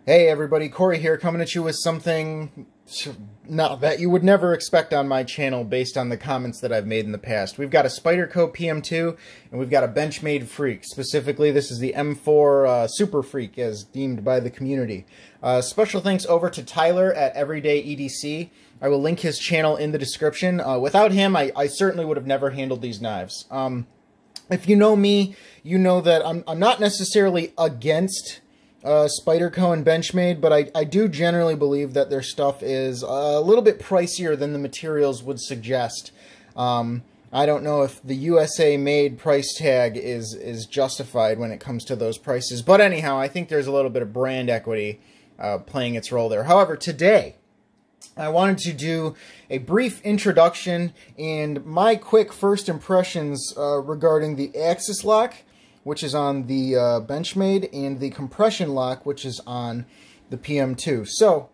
Hey everybody, Corey here, coming at you with something that you would never expect on my channel based on the comments that I've made in the past. We've got a Spyderco PM2 and we've got a Benchmade Freak. Specifically, this is the M4 Super Freak as deemed by the community. Special thanks over to Tyler at Everyday EDC. I will link his channel in the description. Without him, I certainly would have never handled these knives. If you know me, you know that I'm not necessarily against Spyderco and Benchmade, but I do generally believe that their stuff is a little bit pricier than the materials would suggest. I don't know if the USA made price tag is justified when it comes to those prices, but anyhow, I think there's a little bit of brand equity playing its role there. However, today I wanted to do a brief introduction and my quick first impressions regarding the axis lock, which is on the Benchmade, and the compression lock, which is on the PM2. So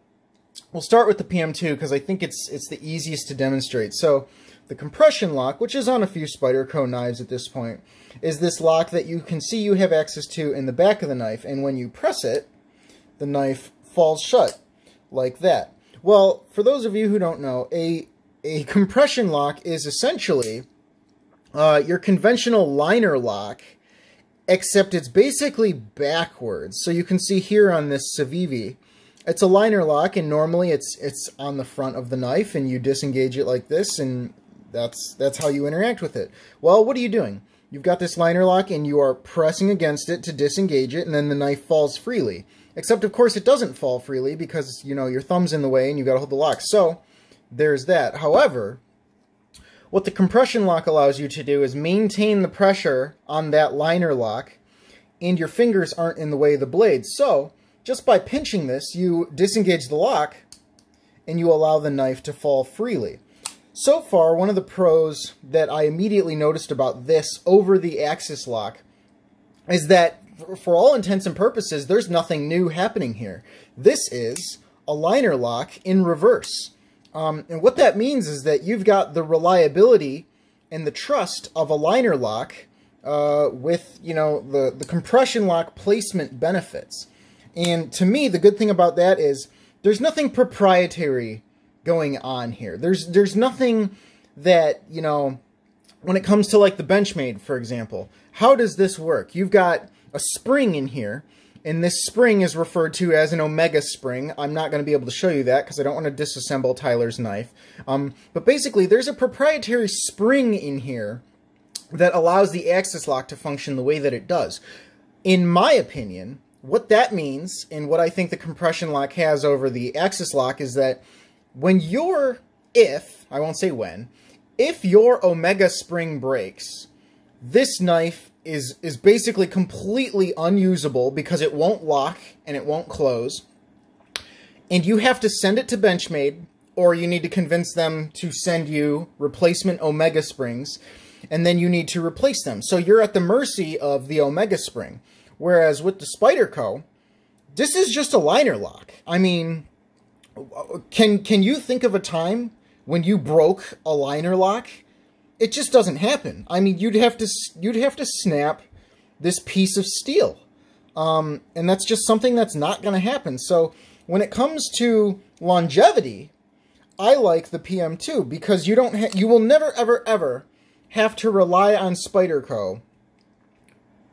we'll start with the PM2 because I think it's the easiest to demonstrate. So the compression lock, which is on a few Spyderco knives at this point, is this lock that you can see you have access to in the back of the knife, and when you press it, the knife falls shut like that. Well, for those of you who don't know, a compression lock is essentially your conventional liner lock, except it's basically backwards. So you can see here on this Civivi, it's a liner lock, and normally it's on the front of the knife, and you disengage it like this, and that's how you interact with it. Well, what are you doing? You've got this liner lock, and you are pressing against it to disengage it, and then the knife falls freely. Except, of course, it doesn't fall freely because, you know, your thumb's in the way, and you've got to hold the lock. So there's that. However, what the compression lock allows you to do is maintain the pressure on that liner lock, and your fingers aren't in the way of the blade. So, just by pinching this, you disengage the lock, and you allow the knife to fall freely. So far, one of the pros that I immediately noticed about this over the axis lock is that, for all intents and purposes, there's nothing new happening here. This is a liner lock in reverse. And what that means is that you've got the reliability and the trust of a liner lock with, you know, the compression lock placement benefits. And to me, the good thing about that is there's nothing proprietary going on here. There's nothing that, you know, when it comes to like the Benchmade, for example, how does this work? You've got a spring in here, and this spring is referred to as an omega spring. I'm not going to be able to show you that because I don't want to disassemble Tyler's knife. But basically, there's a proprietary spring in here that allows the axis lock to function the way that it does. In my opinion, what that means, and what I think the compression lock has over the axis lock, is that when I won't say when, if your omega spring breaks, this knife is basically completely unusable because it won't lock and it won't close. And you have to send it to Benchmade, or you need to convince them to send you replacement omega springs, and then you need to replace them. So you're at the mercy of the omega spring. Whereas with the Spyderco, this is just a liner lock. I mean, can you think of a time when you broke a liner lock? It just doesn't happen. I mean, you'd have to snap this piece of steel, and that's just something that's not going to happen. So when it comes to longevity, I like the PM2 because you will never ever have to rely on Spyderco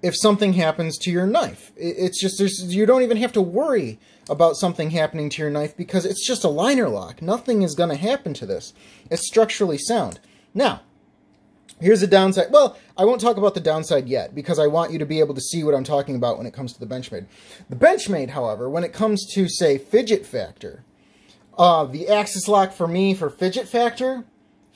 if something happens to your knife. It's just you don't even have to worry about something happening to your knife because it's just a liner lock. Nothing is going to happen to this. It's structurally sound. Now, here's the downside. Well, I won't talk about the downside yet because I want you to be able to see what I'm talking about when it comes to the Benchmade. The Benchmade, however, when it comes to, say, fidget factor, the axis lock for me for fidget factor,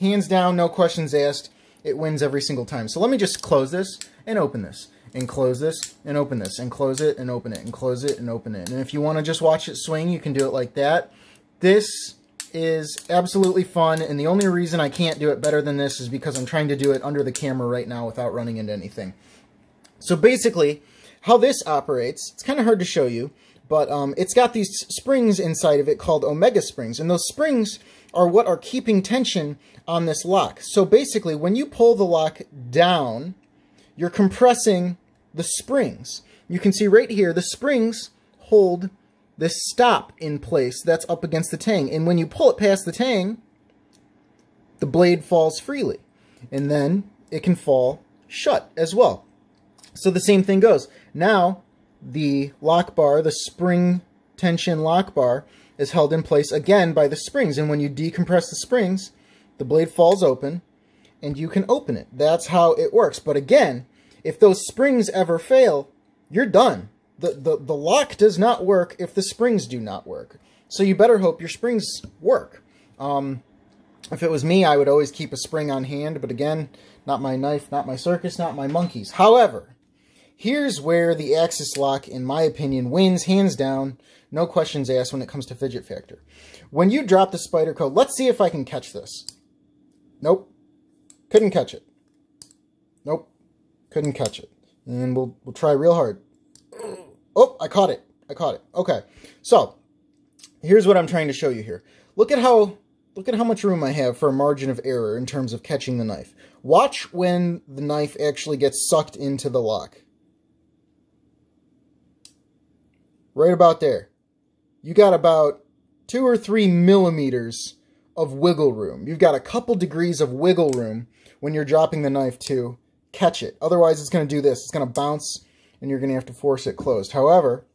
hands down, no questions asked, it wins every single time. So let me just close this and open this, and close this and open this, and close it and open it, and close it and open it. And if you want to just watch it swing, you can do it like that. This is absolutely fun, and the only reason I can't do it better than this is because I'm trying to do it under the camera right now without running into anything. So basically, how this operates, it's kind of hard to show you, but it's got these springs inside of it called omega springs, and those springs are what are keeping tension on this lock. So basically, when you pull the lock down, you're compressing the springs. You can see right here, the springs hold this stop in place that's up against the tang. And when you pull it past the tang, the blade falls freely. And then it can fall shut as well. So the same thing goes. Now, the lock bar, the spring tension lock bar, is held in place again by the springs. And when you decompress the springs, the blade falls open and you can open it. That's how it works. But again, if those springs ever fail, you're done. The lock does not work if the springs do not work. So you better hope your springs work. If it was me, I would always keep a spring on hand. But again, not my knife, not my circus, not my monkeys. However, here's where the Axis lock, in my opinion, wins hands down. No questions asked when it comes to fidget factor. When you drop the Spyderco, let's see if I can catch this. Nope. Couldn't catch it. Nope. Couldn't catch it. And we'll try real hard. Oh, I caught it. I caught it. Okay. So, here's what I'm trying to show you here. Look at how much room I have for a margin of error in terms of catching the knife. Watch when the knife actually gets sucked into the lock. Right about there. You got about 2 or 3 millimeters of wiggle room. You've got a couple degrees of wiggle room when you're dropping the knife to catch it. Otherwise, it's going to do this. It's going to bounce, and you're going to have to force it closed. However,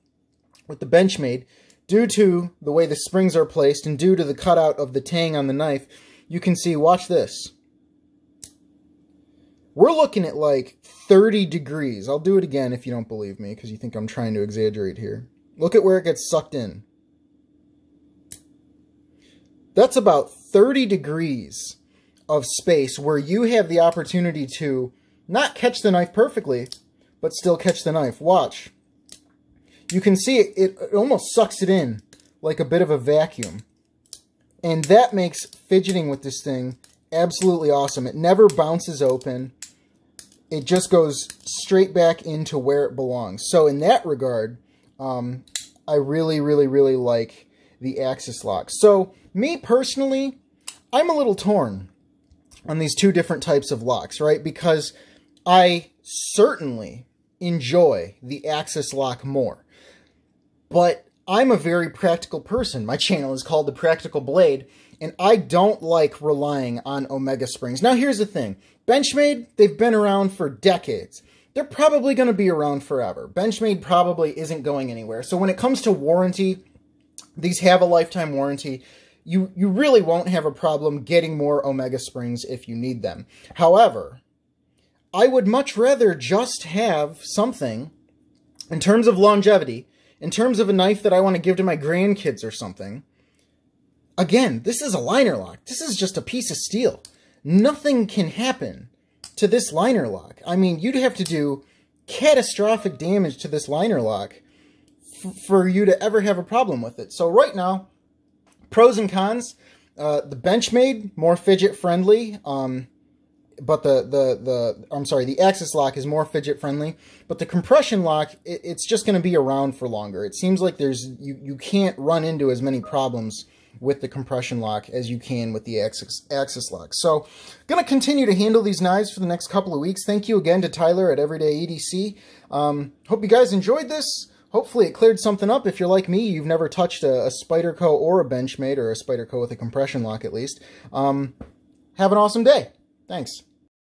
with the Benchmade, due to the way the springs are placed and due to the cutout of the tang on the knife, you can see, watch this. We're looking at like 30 degrees. I'll do it again if you don't believe me, because you think I'm trying to exaggerate here. Look at where it gets sucked in. That's about 30 degrees of space where you have the opportunity to not catch the knife perfectly, but still catch the knife. Watch. You can see it almost sucks it in like a bit of a vacuum. And that makes fidgeting with this thing absolutely awesome. It never bounces open. It just goes straight back into where it belongs. So in that regard, I really, really, really like the Axis lock. So me personally, I'm a little torn on these two different types of locks, right? Because I certainly enjoy the Axis lock more. But I'm a very practical person. My channel is called The Practical Blade, and I don't like relying on Omega springs. Now here's the thing. Benchmade, they've been around for decades. They're probably going to be around forever. Benchmade probably isn't going anywhere. So when it comes to warranty, these have a lifetime warranty. You really won't have a problem getting more Omega springs if you need them. However, I would much rather just have something, in terms of longevity, in terms of a knife that I want to give to my grandkids or something. Again, this is a liner lock. This is just a piece of steel. Nothing can happen to this liner lock. I mean, you'd have to do catastrophic damage to this liner lock for you to ever have a problem with it. So right now, pros and cons. The Benchmade, more fidget friendly, but the Axis lock is more fidget friendly. But the compression lock, it's just going to be around for longer. It seems like you can't run into as many problems with the compression lock as you can with the Axis lock. So, going to continue to handle these knives for the next couple of weeks. Thank you again to Tyler at Everyday EDC. Hope you guys enjoyed this. Hopefully it cleared something up. If you're like me, you've never touched a Spyderco or a Benchmade, or a Spyderco with a compression lock at least. Have an awesome day. Thanks.